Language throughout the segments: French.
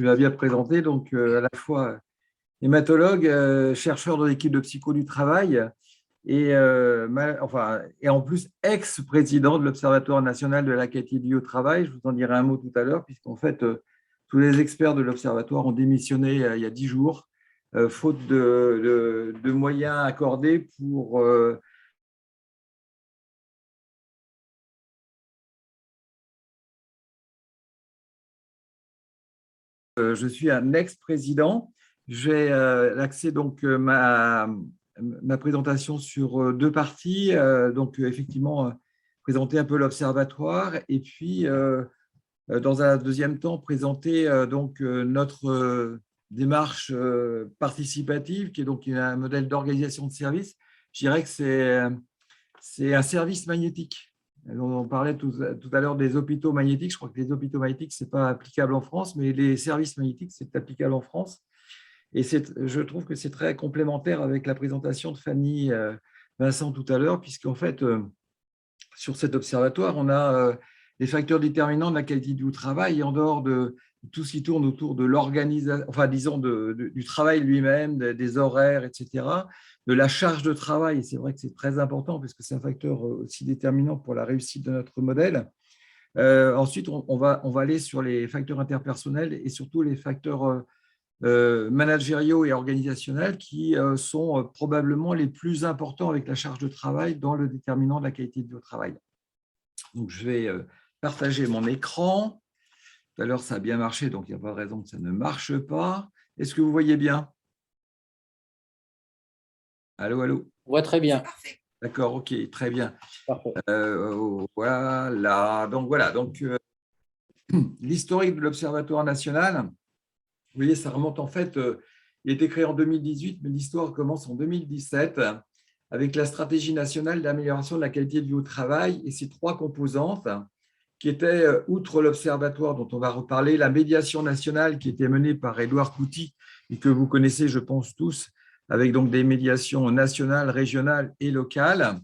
tu l'as bien présenté, donc à la fois hématologue, chercheur dans l'équipe de psycho du travail et, et en plus ex-président de l'Observatoire national de la qualité de vie au travail. Je vous en dirai un mot tout à l'heure, puisqu'en fait, tous les experts de l'Observatoire ont démissionné il y a 10 jours, faute de moyens accordés pour… je suis un ex-président. J'ai axé donc ma présentation sur deux parties. Donc, effectivement, présenter un peu l'observatoire et puis, dans un deuxième temps, présenter notre démarche participative, qui est donc un modèle d'organisation de service. Je dirais que c'est un service magnétique. On parlait tout à l'heure des hôpitaux magnétiques. Je crois que les hôpitaux magnétiques, ce n'est pas applicable en France, mais les services magnétiques, c'est applicable en France. Et je trouve que c'est très complémentaire avec la présentation de Fanny Vincent tout à l'heure, puisqu'en fait, sur cet observatoire, on a les facteurs déterminants de la qualité du travail, et en dehors de tout ce qui tourne autour de l'organisation, enfin disons du travail lui-même, des horaires, etc., de la charge de travail. Et c'est vrai que c'est très important, parce que c'est un facteur aussi déterminant pour la réussite de notre modèle. Ensuite, on va aller sur les facteurs interpersonnels et surtout les facteurs managériaux et organisationnels qui sont probablement les plus importants avec la charge de travail dans le déterminant de la qualité de vie au travail. Donc, je vais partager mon écran. Tout à l'heure, ça a bien marché, donc il n'y a pas de raison que ça ne marche pas. Est-ce que vous voyez bien? Allô, allô? On voit très bien. D'accord, ok, très bien. Parfait. Voilà, donc l'historique de l'Observatoire national, vous voyez, ça remonte en fait, il a été créé en 2018, mais l'histoire commence en 2017 avec la stratégie nationale d'amélioration de la qualité de vie au travail et ses trois composantes qui étaient, outre l'Observatoire dont on va reparler, la médiation nationale qui était menée par Édouard Couty et que vous connaissez, je pense, tous, avec donc des médiations nationales, régionales et locales.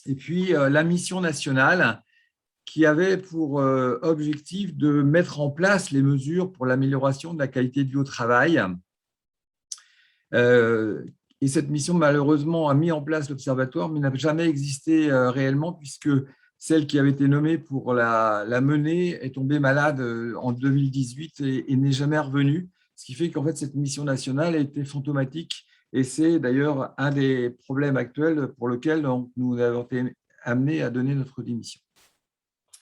Et puis, la mission nationale qui avait pour objectif de mettre en place les mesures pour l'amélioration de la qualité de vie au travail. Et cette mission, malheureusement, a mis en place l'Observatoire, mais n'a jamais existé réellement, puisque celle qui avait été nommée pour la mener est tombée malade en 2018 et n'est jamais revenue, ce qui fait qu'en fait, cette mission nationale a été fantomatique. Et c'est d'ailleurs un des problèmes actuels pour lequel nous avons été amenés à donner notre démission.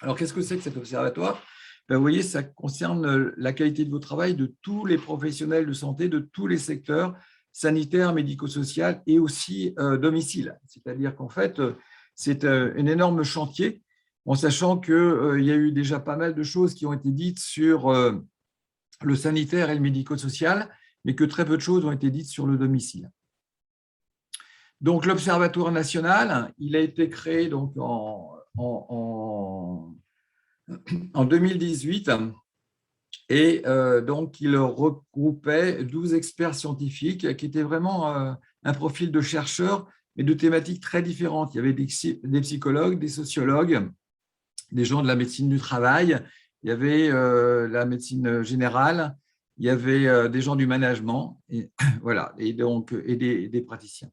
Alors, qu'est-ce que c'est que cet observatoire? Vous voyez, ça concerne la qualité de vos travail de tous les professionnels de santé, de tous les secteurs sanitaires, médico-social et aussi domicile. C'est-à-dire qu'en fait, c'est un énorme chantier, en sachant qu'il y a eu déjà pas mal de choses qui ont été dites sur le sanitaire et le médico-social, mais que très peu de choses ont été dites sur le domicile. Donc, l'Observatoire national, il a été créé donc en 2018 et donc il regroupait 12 experts scientifiques qui étaient vraiment un profil de chercheurs, mais de thématiques très différentes. Il y avait des psychologues, des sociologues, des gens de la médecine du travail, il y avait la médecine générale, il y avait des gens du management, et, voilà, et des praticiens.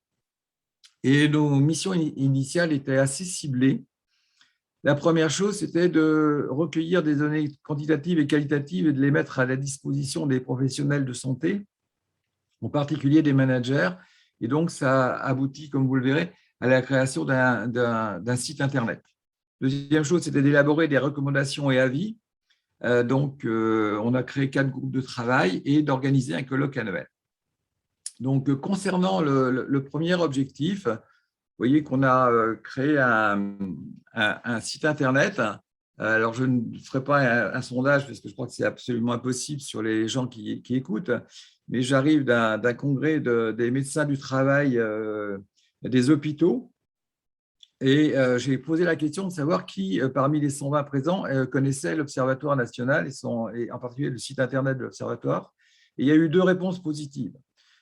Et nos missions initiales étaient assez ciblées. La première chose, c'était de recueillir des données quantitatives et qualitatives et de les mettre à la disposition des professionnels de santé, en particulier des managers. Et donc, ça aboutit, comme vous le verrez, à la création d'un site Internet. Deuxième chose, c'était d'élaborer des recommandations et avis. Donc, on a créé 4 groupes de travail et d'organiser un colloque annuel. Donc, concernant le premier objectif, vous voyez qu'on a créé un site Internet. Alors, je ne ferai pas un sondage parce que je crois que c'est absolument impossible sur les gens qui écoutent, mais j'arrive d'un congrès des médecins du travail des hôpitaux et j'ai posé la question de savoir qui, parmi les 120 présents, connaissait l'Observatoire national et en particulier le site Internet de l'Observatoire. Et il y a eu 2 réponses positives.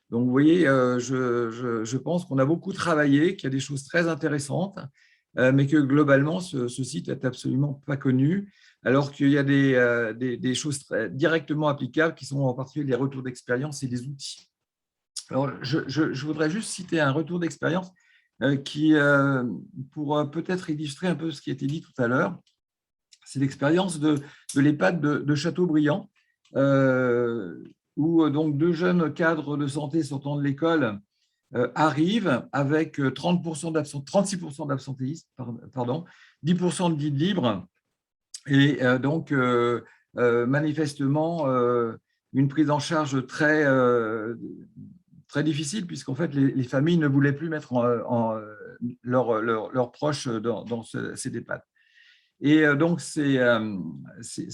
Donc, vous voyez, je pense qu'on a beaucoup travaillé, qu'il y a des choses très intéressantes, mais que globalement, ce site n'est absolument pas connu. alors qu'il y a des choses directement applicables qui sont en particulier les retours d'expérience et des outils. Alors, je voudrais juste citer un retour d'expérience qui, pour peut-être illustrer un peu ce qui a été dit tout à l'heure, c'est l'expérience de l'EHPAD de Châteaubriand, où donc 2 jeunes cadres de santé sortant de l'école arrivent avec 36% d'absentéisme, 10% de guides libres, et donc manifestement une prise en charge très difficile, puisqu'en fait les familles ne voulaient plus mettre leurs proches dans ces EHPAD. Et donc, ces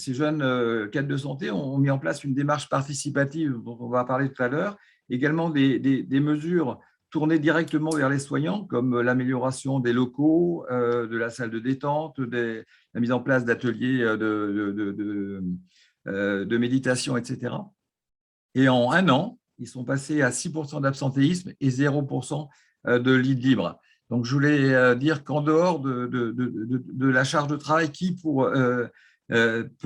jeunes cadres de santé ont mis en place une démarche participative dont on va parler tout à l'heure, également des mesures tournées directement vers les soignants, comme l'amélioration des locaux, de la salle de détente, la mise en place d'ateliers de méditation, etc. Et en un an, ils sont passés à 6% d'absentéisme et 0% de lits libres. Donc, je voulais dire qu'en dehors de la charge de travail qui peut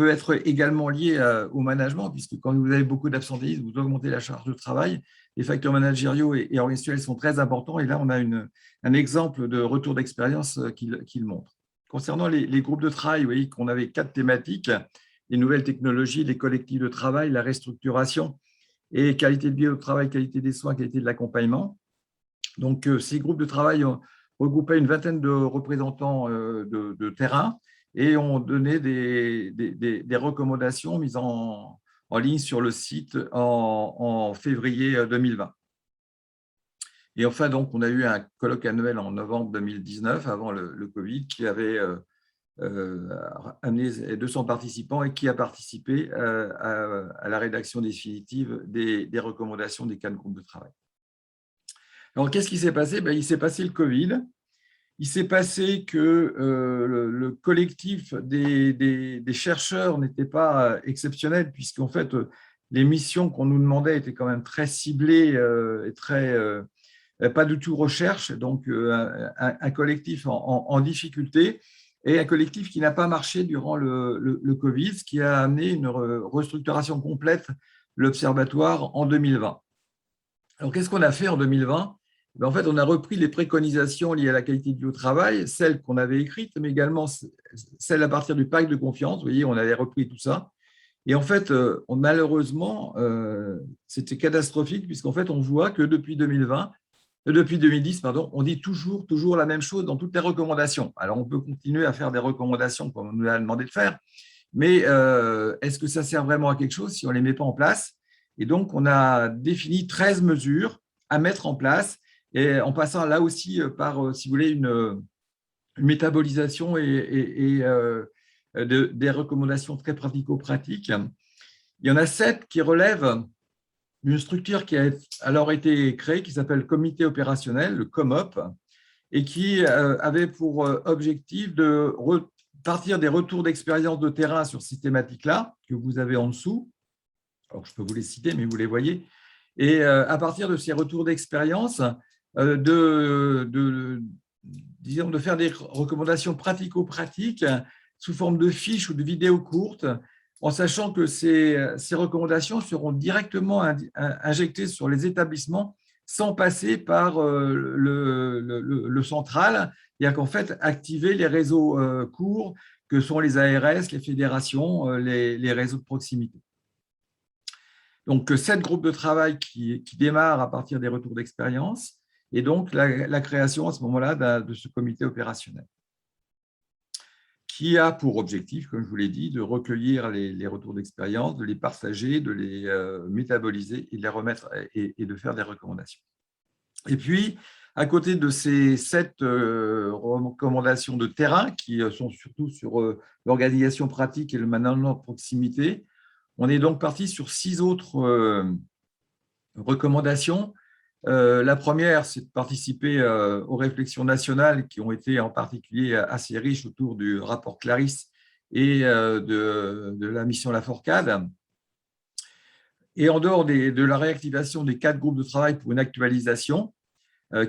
être également liée au management, puisque quand vous avez beaucoup d'absentéisme, vous augmentez la charge de travail, les facteurs managériaux et organisationnels sont très importants. Et là, on a un exemple de retour d'expérience qui le montre. Concernant les groupes de travail, vous voyez qu'on avait 4 thématiques, les nouvelles technologies, les collectifs de travail, la restructuration et qualité de vie au travail, qualité des soins, qualité de l'accompagnement. Donc, ces groupes de travail regroupaient une vingtaine de représentants de terrain et ont donné des recommandations mises en ligne sur le site en février 2020. Et enfin, donc, on a eu un colloque annuel en novembre 2019, avant le Covid, qui avait amené 200 participants et qui a participé à la rédaction définitive des recommandations des 4 groupes de travail. Alors, qu'est-ce qui s'est passé? Il s'est passé le Covid. Il s'est passé que le collectif des chercheurs n'était pas exceptionnel, puisqu'en fait, les missions qu'on nous demandait étaient quand même très ciblées et pas du tout recherche. Donc, un collectif en difficulté et un collectif qui n'a pas marché durant le Covid, ce qui a amené une restructuration complète de l'Observatoire en 2020. Alors, qu'est-ce qu'on a fait en 2020? En fait, on a repris les préconisations liées à la qualité de vie au travail, celles qu'on avait écrites, mais également celles à partir du pacte de confiance. Vous voyez, on avait repris tout ça. Et en fait, malheureusement, c'était catastrophique, puisqu'en fait, on voit que depuis 2010, on dit toujours la même chose dans toutes les recommandations. Alors, on peut continuer à faire des recommandations comme on nous a demandé de faire, mais est-ce que ça sert vraiment à quelque chose si on ne les met pas en place? Et donc, on a défini 13 mesures à mettre en place, et en passant là aussi par, si vous voulez, une métabolisation et des recommandations très pratico-pratiques. Il y en a 7 qui relèvent d'une structure qui a alors été créée, qui s'appelle Comité opérationnel, le COMOP, et qui avait pour objectif de partir des retours d'expérience de terrain sur ces thématiques-là, que vous avez en dessous. Alors, je peux vous les citer, mais vous les voyez. Et à partir de ces retours d'expérience, de faire des recommandations pratico-pratiques sous forme de fiches ou de vidéos courtes, en sachant que ces recommandations seront directement injectées sur les établissements sans passer par le central, et qu'en fait, activer les réseaux courts que sont les ARS, les fédérations, les réseaux de proximité. Donc, 7 groupes de travail qui démarrent à partir des retours d'expérience, et donc la création à ce moment-là de ce comité opérationnel, qui a pour objectif, comme je vous l'ai dit, de recueillir les retours d'expérience, de les partager, de les métaboliser et de les remettre et de faire des recommandations. Et puis, à côté de ces 7 recommandations de terrain, qui sont surtout sur l'organisation pratique et le management de proximité, on est donc parti sur 6 autres recommandations. La première, c'est de participer aux réflexions nationales qui ont été en particulier assez riches autour du rapport Clarisse et de la mission Laforcade. Et en dehors de la réactivation des 4 groupes de travail pour une actualisation,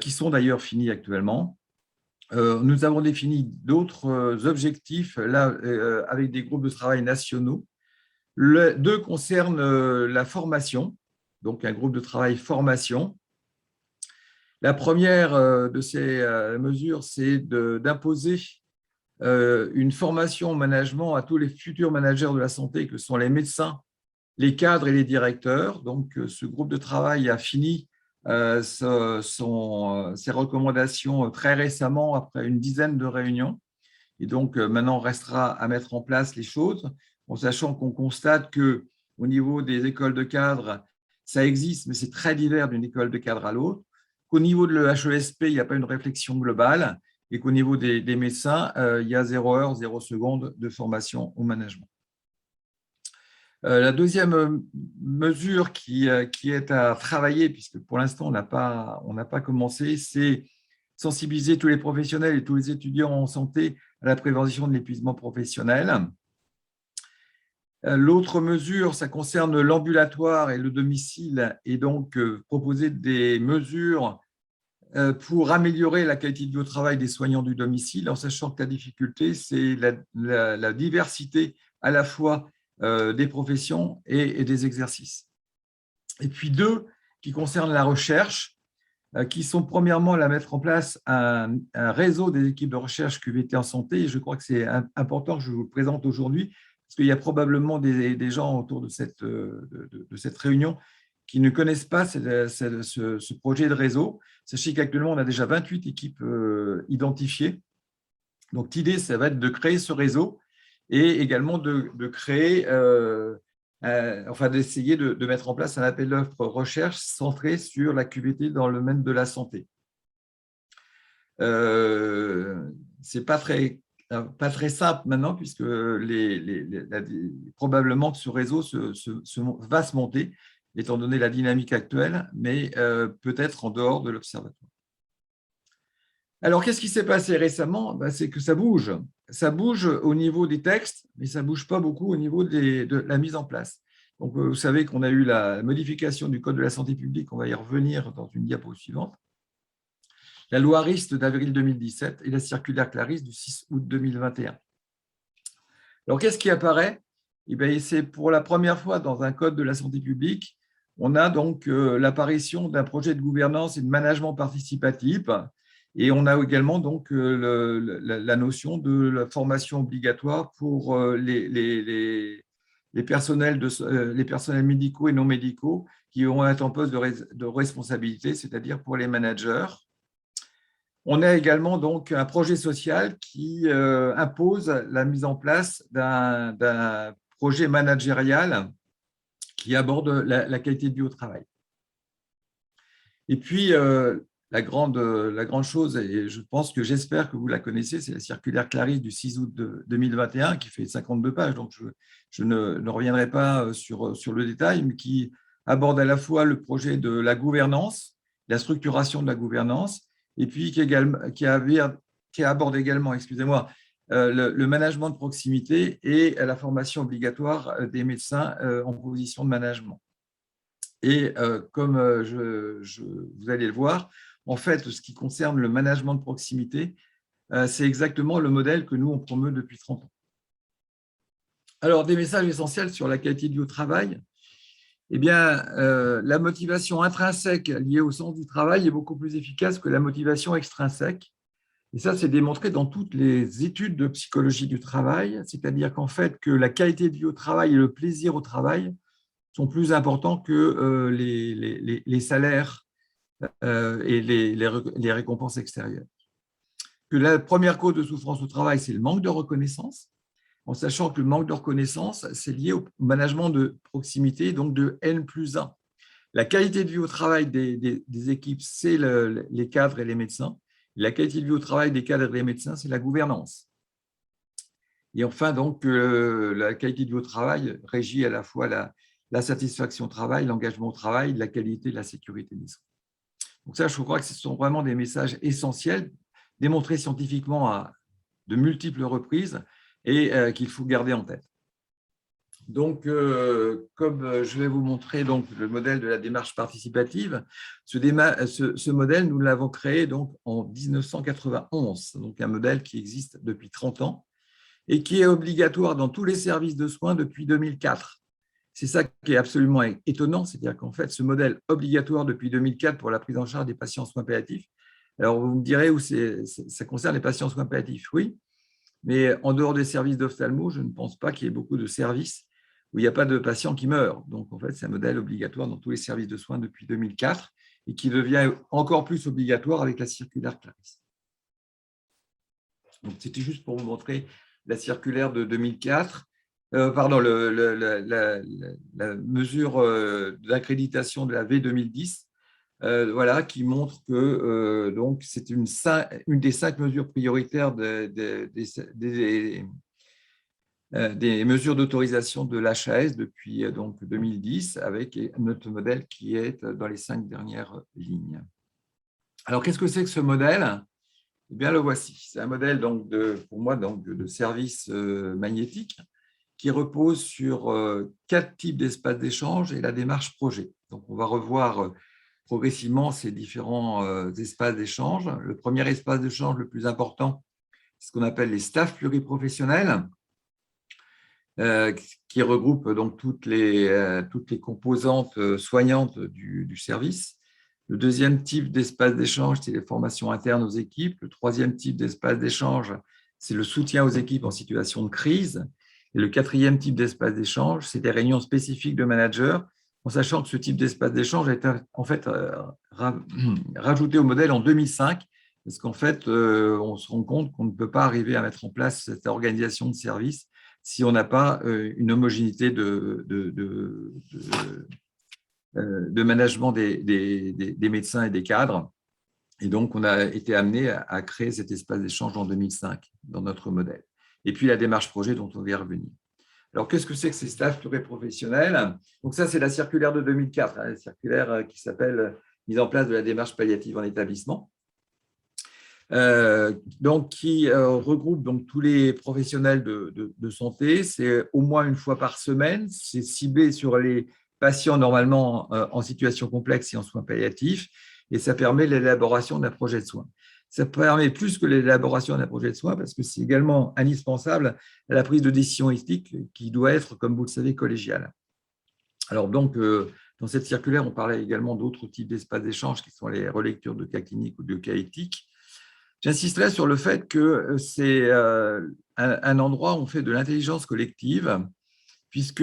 qui sont d'ailleurs finis actuellement, Nous avons défini d'autres objectifs là, avec des groupes de travail nationaux. Deux concernent la formation, donc un groupe de travail formation. La première de ces mesures, c'est d'imposer une formation au management à tous les futurs managers de la santé, que sont les médecins, les cadres et les directeurs. Donc, ce groupe de travail a fini ses recommandations très récemment, après une dizaine de réunions. Et donc, maintenant, il restera à mettre en place les choses, en sachant qu'on constate qu'au niveau des écoles de cadres, ça existe, mais c'est très divers d'une école de cadre à l'autre. Qu'au niveau de l'HESP, il n'y a pas une réflexion globale, et qu'au niveau des médecins, il y a 0 heure, 0 seconde de formation au management. La deuxième mesure qui est à travailler, puisque pour l'instant, on n'a pas commencé, c'est sensibiliser tous les professionnels et tous les étudiants en santé à la prévention de l'épuisement professionnel. L'autre mesure, ça concerne l'ambulatoire et le domicile, et donc proposer des mesures pour améliorer la qualité de vie au travail des soignants du domicile, en sachant que la difficulté, c'est la diversité à la fois des professions et des exercices. Et puis deux qui concernent la recherche, qui sont premièrement à mettre en place un réseau des équipes de recherche QVT en santé. Et je crois que c'est important que je vous le présente aujourd'hui, parce qu'il y a probablement des gens autour de cette réunion qui ne connaissent pas ce projet de réseau. Sachez qu'actuellement, on a déjà 28 équipes identifiées. Donc, l'idée, ça va être de créer ce réseau et également de créer, d'essayer de mettre en place un appel d'offres recherche centré sur la QVT dans le domaine de la santé. C'est pas très simple maintenant, puisque probablement que ce réseau va se monter, étant donné la dynamique actuelle, mais peut-être en dehors de l'observatoire. Alors, qu'est-ce qui s'est passé récemment? C'est que ça bouge. Ça bouge au niveau des textes, mais ça ne bouge pas beaucoup au niveau de la mise en place. Donc, vous savez qu'on a eu la modification du Code de la santé publique, on va y revenir dans une diapo suivante. La loi RIST d'avril 2017 et la circulaire Claris du 6 août 2021. Alors, qu'est-ce qui apparaît? C'est pour la première fois dans un Code de la santé publique, on a donc l'apparition d'un projet de gouvernance et de management participatif. Et on a également donc la notion de la formation obligatoire pour les personnels médicaux et non médicaux qui auront un poste de responsabilité, c'est-à-dire pour les managers. On a également donc un projet social qui impose la mise en place d'un projet managérial qui aborde la qualité de vie au travail. Et puis, la grande chose, et j'espère que vous la connaissez, c'est la circulaire Claris du 6 août 2021 qui fait 52 pages, donc je ne reviendrai pas sur le détail, mais qui aborde à la fois le projet de la gouvernance, la structuration de la gouvernance, et puis qui aborde également, le management de proximité et la formation obligatoire des médecins en position de management. Et comme vous allez le voir, en fait, ce qui concerne le management de proximité, c'est exactement le modèle que nous, on promeut depuis 30 ans. Alors, des messages essentiels sur la qualité de vie au travail. La motivation intrinsèque liée au sens du travail est beaucoup plus efficace que la motivation extrinsèque. Et ça, c'est démontré dans toutes les études de psychologie du travail, c'est-à-dire qu'en fait, que la qualité de vie au travail et le plaisir au travail sont plus importants que les salaires et les récompenses extérieures. Que la première cause de souffrance au travail, c'est le manque de reconnaissance, en sachant que le manque de reconnaissance, c'est lié au management de proximité, donc de N+1. La qualité de vie au travail des équipes, c'est les cadres et les médecins. La qualité de vie au travail des cadres et des médecins, c'est la gouvernance. Et enfin, donc, la qualité de vie au travail régit à la fois la satisfaction au travail, l'engagement au travail, la qualité et la sécurité des soins. Donc ça, je crois que ce sont vraiment des messages essentiels, démontrés scientifiquement à de multiples reprises et qu'il faut garder en tête. Donc, comme je vais vous montrer donc, le modèle de la démarche participative, ce modèle, nous l'avons créé donc, en 1991, donc un modèle qui existe depuis 30 ans et qui est obligatoire dans tous les services de soins depuis 2004. C'est ça qui est absolument étonnant, c'est-à-dire qu'en fait, ce modèle obligatoire depuis 2004 pour la prise en charge des patients en soins palliatifs, alors vous me direz où ça concerne les patients en soins palliatifs, oui, mais en dehors des services d'ophtalmo, je ne pense pas qu'il y ait beaucoup de services où il n'y a pas de patients qui meurent. Donc, en fait, c'est un modèle obligatoire dans tous les services de soins depuis 2004 et qui devient encore plus obligatoire avec la circulaire Clarisse. Donc, c'était juste pour vous montrer la circulaire de 2004, la mesure d'accréditation de la V 2010, voilà, qui montre que donc c'est une des 5 mesures prioritaires des mesures d'autorisation de l'HAS depuis donc 2010, avec notre modèle qui est dans les 5 dernières lignes. Alors, qu'est-ce que c'est que ce modèle? Eh bien, le voici. C'est un modèle donc pour moi donc, de service magnétique qui repose sur 4 types d'espaces d'échange et la démarche projet. Donc, on va revoir progressivement ces différents espaces d'échange. Le premier espace d'échange le plus important, c'est ce qu'on appelle les staffs pluriprofessionnels, qui regroupe donc toutes les composantes soignantes du service. Le deuxième type d'espace d'échange, c'est les formations internes aux équipes. Le troisième type d'espace d'échange, c'est le soutien aux équipes en situation de crise. Et le quatrième type d'espace d'échange, c'est des réunions spécifiques de managers, en sachant que ce type d'espace d'échange a été en fait rajouté au modèle en 2005, parce qu'en fait, on se rend compte qu'on ne peut pas arriver à mettre en place cette organisation de service si on n'a pas une homogénéité de management des médecins et des cadres. Et donc, on a été amené à créer cet espace d'échange en 2005 dans notre modèle. Et puis, la démarche projet dont on va y revenir. Alors, qu'est-ce que c'est que ces staffs pluriprofessionnels? Donc, ça, c'est la circulaire de 2004, la circulaire qui s'appelle « Mise en place de la démarche palliative en établissement ». Donc, qui regroupe donc, tous les professionnels de santé. C'est au moins une fois par semaine. C'est ciblé sur les patients normalement en situation complexe et en soins palliatifs. Et ça permet l'élaboration d'un projet de soins. Ça permet plus que l'élaboration d'un projet de soins parce que c'est également indispensable à la prise de décision éthique qui doit être, comme vous le savez, collégiale. Alors donc, dans cette circulaire, on parlait également d'autres types d'espaces d'échange qui sont les relectures de cas cliniques ou de cas éthiques. J'insisterai sur le fait que c'est un endroit où on fait de l'intelligence collective, puisque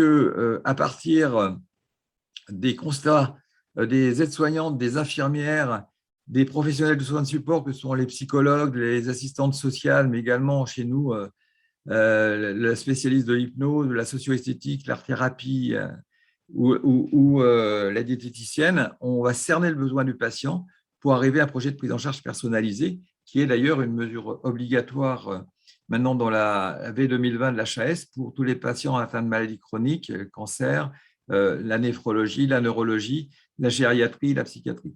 à partir des constats des aides-soignantes, des infirmières, des professionnels de soins de support que sont les psychologues, les assistantes sociales, mais également chez nous, la spécialiste de l'hypnose, de la socio-esthétique, l'art-thérapie ou la diététicienne, on va cerner le besoin du patient pour arriver à un projet de prise en charge personnalisé, qui est d'ailleurs une mesure obligatoire maintenant dans la V 2020 de l'HAS pour tous les patients atteints de maladies chroniques, cancer, la néphrologie, la neurologie, la gériatrie, la psychiatrie.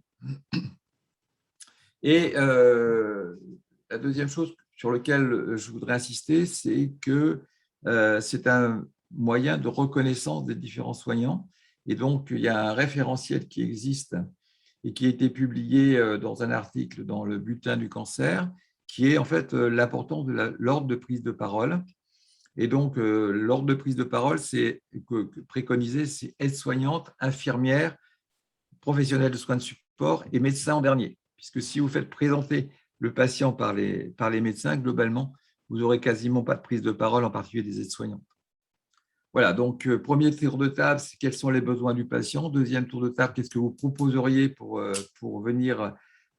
Et la deuxième chose sur laquelle je voudrais insister, c'est que c'est un moyen de reconnaissance des différents soignants. Et donc, il y a un référentiel qui existe et qui a été publié dans un article dans le bulletin du cancer, qui est en fait l'importance de l'ordre de prise de parole. Et donc, l'ordre de prise de parole, c'est préconisé, c'est aide-soignante, infirmière, professionnel de soins de support et médecin en dernier. Puisque si vous faites présenter le patient par les médecins, globalement, vous n'aurez quasiment pas de prise de parole, en particulier des aides-soignants. Voilà, donc premier tour de table, c'est quels sont les besoins du patient. Deuxième tour de table, qu'est-ce que vous proposeriez pour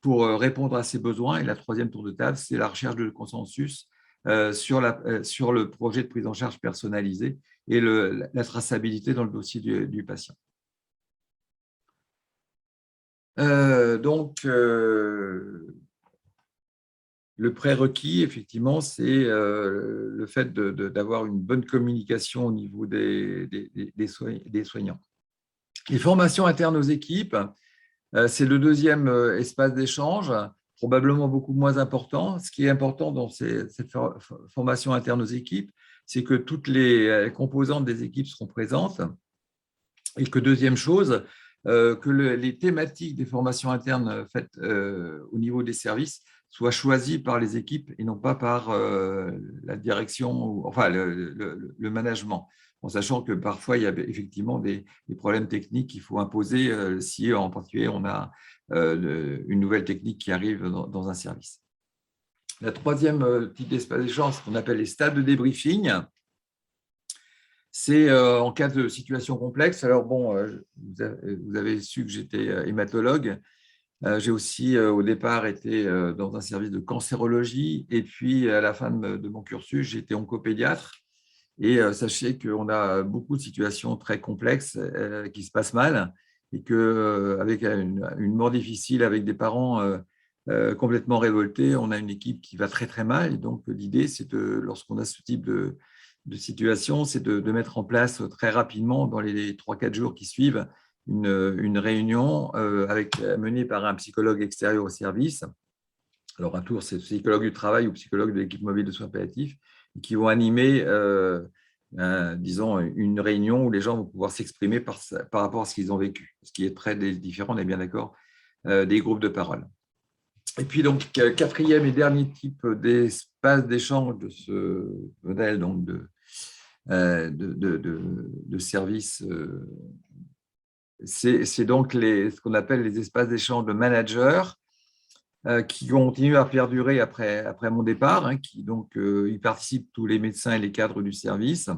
répondre à ces besoins. Et la troisième tour de table, c'est la recherche de consensus sur le projet de prise en charge personnalisée et la traçabilité dans le dossier du patient. Le prérequis, effectivement, c'est le fait d'avoir une bonne communication au niveau des soignants. Les formations internes aux équipes, c'est le deuxième espace d'échange, probablement beaucoup moins important. Ce qui est important dans cette formation interne aux équipes, c'est que toutes les composantes des équipes seront présentes. Et que deuxième chose, que les thématiques des formations internes faites au niveau des services soient choisies par les équipes et non pas par la direction, enfin le management, en sachant que parfois il y a effectivement des problèmes techniques qu'il faut imposer si en particulier on a une nouvelle technique qui arrive dans un service. La troisième type d'espace d'échange, ce qu'on appelle les stades de débriefing. C'est en cas de situation complexe. Alors bon, vous avez su que j'étais hématologue. J'ai aussi au départ été dans un service de cancérologie et puis à la fin de mon cursus, j'étais oncopédiatre. Et sachez qu'on a beaucoup de situations très complexes qui se passent mal et qu'avec une mort difficile, avec des parents complètement révoltés, on a une équipe qui va très très mal. Et donc l'idée, c'est lorsqu'on a ce type de situation, c'est de mettre en place très rapidement, dans les 3-4 jours qui suivent, une réunion menée par un psychologue extérieur au service. Alors, un tour, c'est psychologue du travail ou psychologue de l'équipe mobile de soins palliatifs qui vont animer, disons, une réunion où les gens vont pouvoir s'exprimer par rapport à ce qu'ils ont vécu, ce qui est très différent, on est bien d'accord, des groupes de parole. Et puis, donc, quatrième et dernier type d'espace d'échange de ce modèle donc de service, c'est donc ce qu'on appelle les espaces d'échange de managers qui continuent à perdurer après mon départ. Y participent tous les médecins et les cadres du service.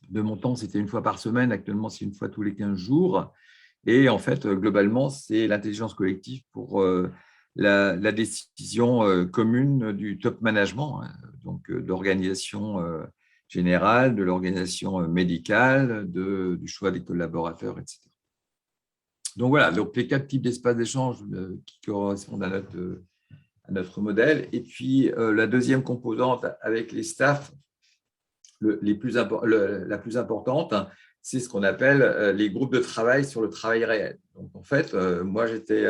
De mon temps, c'était une fois par semaine. Actuellement, c'est une fois tous les 15 jours. Et en fait, globalement, c'est l'intelligence collective pour la décision commune du top management, donc de l'organisation générale, de l'organisation médicale, du choix des collaborateurs, etc. Donc voilà, donc les 4 types d'espaces d'échange qui correspondent à notre modèle. Et puis la deuxième composante avec les staffs, la plus importante, c'est ce qu'on appelle les groupes de travail sur le travail réel. Donc en fait, moi j'étais,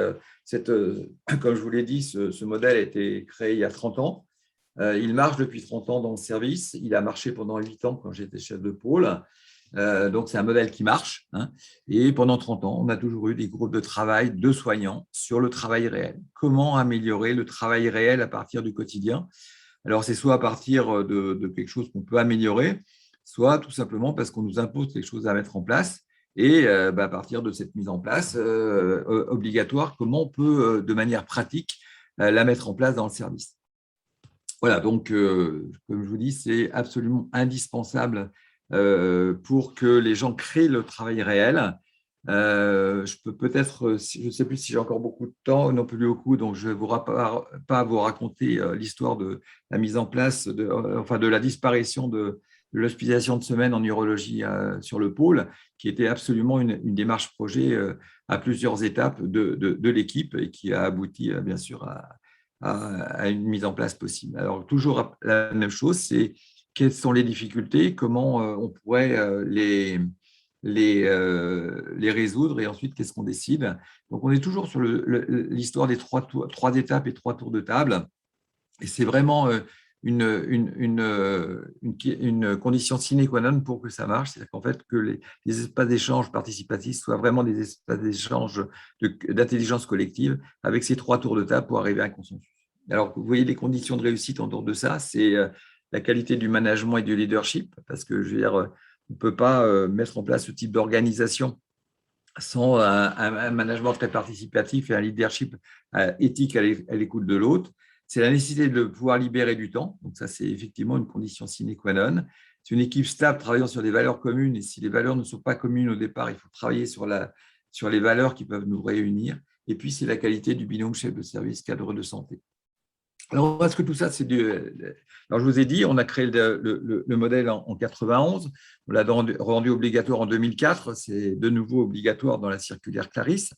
comme je vous l'ai dit, ce modèle a été créé il y a 30 ans. Il marche depuis 30 ans dans le service. Il a marché pendant 8 ans quand j'étais chef de pôle. Donc, c'est un modèle qui marche. Et pendant 30 ans, on a toujours eu des groupes de travail de soignants sur le travail réel. Comment améliorer le travail réel à partir du quotidien? Alors, c'est soit à partir de quelque chose qu'on peut améliorer, soit tout simplement parce qu'on nous impose quelque chose à mettre en place. Et à partir de cette mise en place obligatoire, comment on peut, de manière pratique, la mettre en place dans le service. Voilà, donc, comme je vous dis, c'est absolument indispensable pour que les gens créent le travail réel. Je peux peut-être, je ne sais plus si j'ai encore beaucoup de temps, non plus beaucoup, donc je ne vais pas vous raconter l'histoire de la mise en place, de la disparition de l'hospitalisation de semaine en urologie sur le pôle, qui était absolument une démarche projet à plusieurs étapes de l'équipe et qui a abouti, bien sûr, à une mise en place possible. Alors, toujours la même chose, c'est quelles sont les difficultés, comment on pourrait les résoudre et ensuite, qu'est-ce qu'on décide. Donc, on est toujours sur l'histoire des 3 étapes et 3 tours de table. Et c'est vraiment une condition sine qua non pour que ça marche. C'est-à-dire qu'en fait, que les espaces d'échange participatifs soient vraiment des espaces d'échange d'intelligence collective avec ces 3 tours de table pour arriver à un consensus. Alors, vous voyez les conditions de réussite autour de ça, c'est la qualité du management et du leadership, parce que je veux dire, on ne peut pas mettre en place ce type d'organisation sans un management très participatif et un leadership éthique à l'écoute de l'autre. C'est la nécessité de pouvoir libérer du temps. Donc ça, c'est effectivement une condition sine qua non. C'est une équipe stable travaillant sur des valeurs communes. Et si les valeurs ne sont pas communes au départ, il faut travailler sur les valeurs qui peuvent nous réunir. Et puis, c'est la qualité du binôme chef de service, cadre de santé. Alors, est-ce que tout ça, c'est Alors, je vous ai dit, on a créé le modèle en 91. On l'a rendu obligatoire en 2004. C'est de nouveau obligatoire dans la circulaire Clarisse.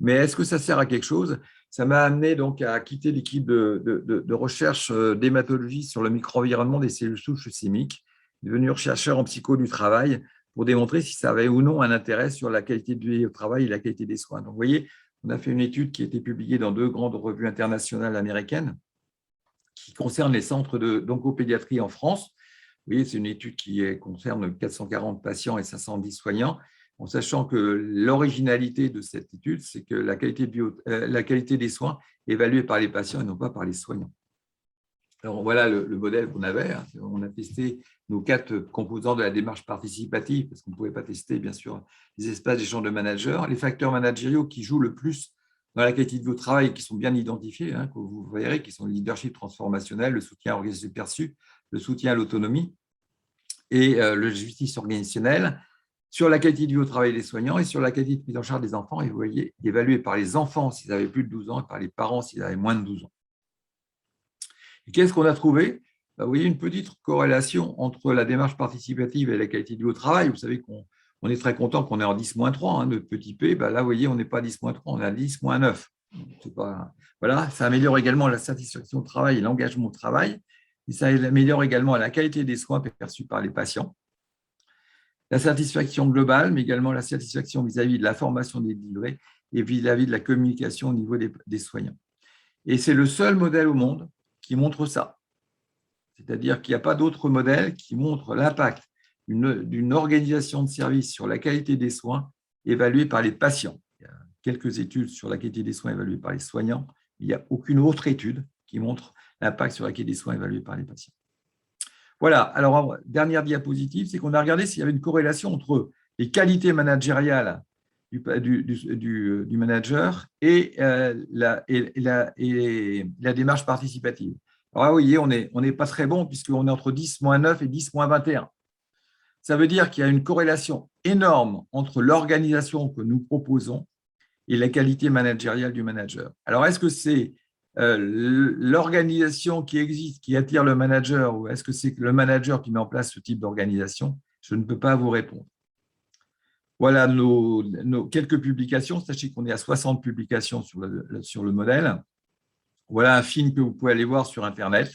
Mais est-ce que ça sert à quelque chose? Ça m'a amené donc à quitter l'équipe de recherche d'hématologie sur le micro-environnement des cellules souches leucémiques, devenir chercheur en psycho du travail pour démontrer si ça avait ou non un intérêt sur la qualité de vie au travail et la qualité des soins. Donc, vous voyez, on a fait une étude qui a été publiée dans 2 grandes revues internationales américaines qui concerne les centres d'oncopédiatrie en France. Vous voyez, c'est une étude qui concerne 440 patients et 510 soignants, en sachant que l'originalité de cette étude, c'est que la qualité des soins est évaluée par les patients et non pas par les soignants. Alors, voilà le modèle qu'on avait. On a testé nos 4 composants de la démarche participative, parce qu'on ne pouvait pas tester, bien sûr, les espaces d'échange de managers, les facteurs managériaux qui jouent le plus dans la qualité de votre travail, qui sont bien identifiés, que vous verrez, qui sont le leadership transformationnel, le soutien à l'organisation perçue, le soutien à l'autonomie et le justice organisationnelle, sur la qualité du travail des soignants et sur la qualité de prise en charge des enfants, et vous voyez, évalué par les enfants s'ils avaient plus de 12 ans et par les parents s'ils avaient moins de 12 ans. Et qu'est-ce qu'on a trouvé? Vous voyez une petite corrélation entre la démarche participative et la qualité du travail. Vous savez qu'on est très content qu'on est en 10-3, notre petit p. Là, vous voyez, on n'est pas à 10-3, on est à 10-9. Voilà, ça améliore également la satisfaction au travail et l'engagement au travail. Et ça améliore également la qualité des soins perçus par les patients. La satisfaction globale, mais également la satisfaction vis-à-vis de la formation délivrée et vis-à-vis de la communication au niveau des soignants. Et c'est le seul modèle au monde qui montre ça. C'est-à-dire qu'il n'y a pas d'autre modèle qui montre l'impact d'une organisation de service sur la qualité des soins évaluée par les patients. Il y a quelques études sur la qualité des soins évaluée par les soignants. Il n'y a aucune autre étude qui montre l'impact sur la qualité des soins évaluée par les patients. Voilà, alors dernière diapositive, c'est qu'on a regardé s'il y avait une corrélation entre les qualités managériales du manager et la démarche participative. Alors, vous voyez, on n'est pas très bon puisqu'on est entre 10-9 et 10-21. Ça veut dire qu'il y a une corrélation énorme entre l'organisation que nous proposons et la qualité managériale du manager. Alors, est-ce que c'est l'organisation qui existe qui attire le manager ou est-ce que c'est le manager qui met en place ce type d'organisation? Je ne peux pas vous répondre. Voilà nos quelques publications. Sachez qu'on est à 60 publications sur le modèle. Voilà un film que vous pouvez aller voir sur Internet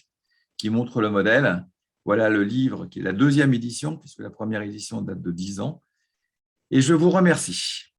qui montre le modèle. Voilà le livre qui est la 2e édition, puisque la première édition date de 10 ans. Et je vous remercie.